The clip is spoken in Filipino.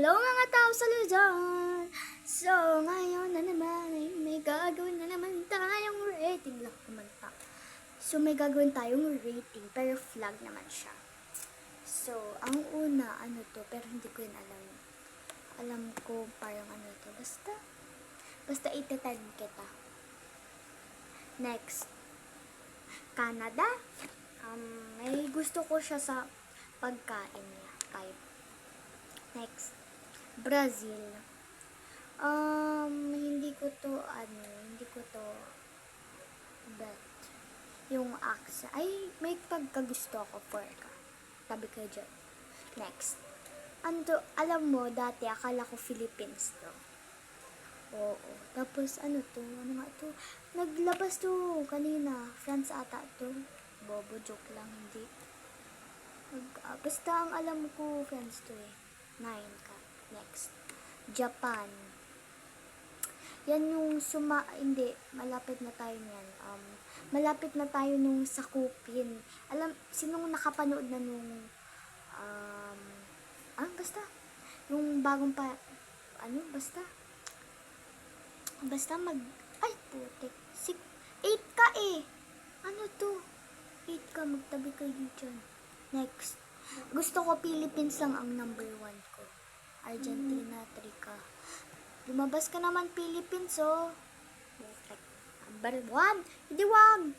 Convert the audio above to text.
Hello mga tao sa Luzon! So, ngayon na naman ay may gagawin na naman tayong rating lang kumanta. So, may gagawin tayong rating pero vlog naman siya. So, ang una, ano to, pero hindi ko yun alam. Alam ko parang ano to, basta itatan kita. Next, Canada. May gusto ko siya sa pagkain niya, type. Next, Brazil. Hindi ko to bet. Yung accent, ay, may pagkagusto ako for ka. Tabi ka dyan. Next. Alam mo, dati akala ko Philippines to. Oo. Tapos, ano nga to? Naglabas to kanina. France ata to. Bobo, joke lang, hindi. Basta ang alam ko, France to eh. 9 ka. Next. Japan. Yan yung hindi, malapit na tayo niyan. Malapit na tayo nung sakupin. Sinong nakapanood na nung, basta, yung bagong basta ay, putik, 8 ka eh. Ano to? 8 ka, magtabi kayo dyan. Next. Gusto ko Philippines lang ang number 1 ko. Argentina, 3 ka. Lumabas ka naman Philippines, oh. Number 1. Hindi wag.